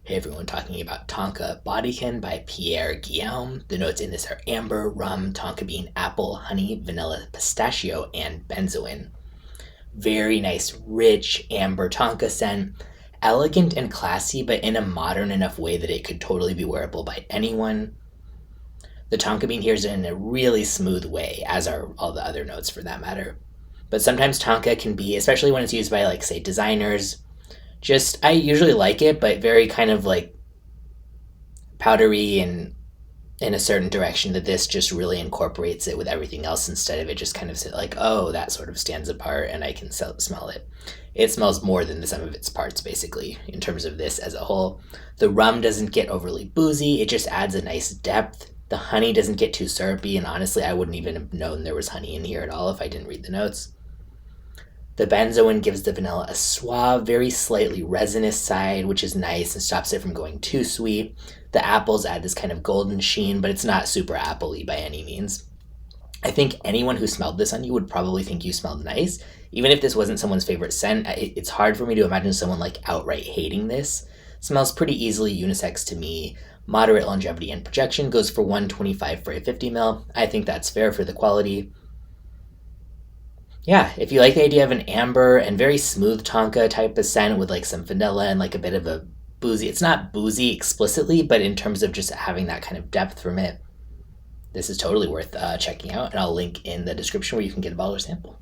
Hey everyone, talking about Tonka Bodykon by Pierre Guillaume. The notes in this are amber, rum, tonka bean, apple, honey, vanilla, pistachio, and benzoin. Very nice, rich amber tonka scent. Elegant and classy, but in a modern enough way that it could totally be wearable by anyone. The tonka bean here is in a really smooth way, as are all the other notes for that matter. But sometimes tonka can be, especially when it's used by, like, say, designers, just, I usually like it, but very kind of like powdery and in a certain direction that this just really incorporates it with everything else instead of it just kind of like, oh, that sort of stands apart and I can smell it. It smells more than the sum of its parts, basically, in terms of this as a whole. The rum doesn't get overly boozy, it just adds a nice depth. The honey doesn't get too syrupy, and honestly, I wouldn't even have known there was honey in here at all if I didn't read the notes. The benzoin gives the vanilla a suave, very slightly resinous side, which is nice and stops it from going too sweet. The apples add this kind of golden sheen, but it's not super apple-y by any means. I think anyone who smelled this on you would probably think you smelled nice. Even if this wasn't someone's favorite scent, it's hard for me to imagine someone like outright hating this. Smells pretty easily unisex to me. Moderate longevity and projection, goes for $125 for a 50 ml. I think that's fair for the quality. Yeah, if you like the idea of an amber and very smooth tonka type of scent with like some vanilla and like a bit of a boozy, it's not boozy explicitly, but in terms of just having that kind of depth from it, this is totally worth checking out. And I'll link in the description where you can get a bottle or sample.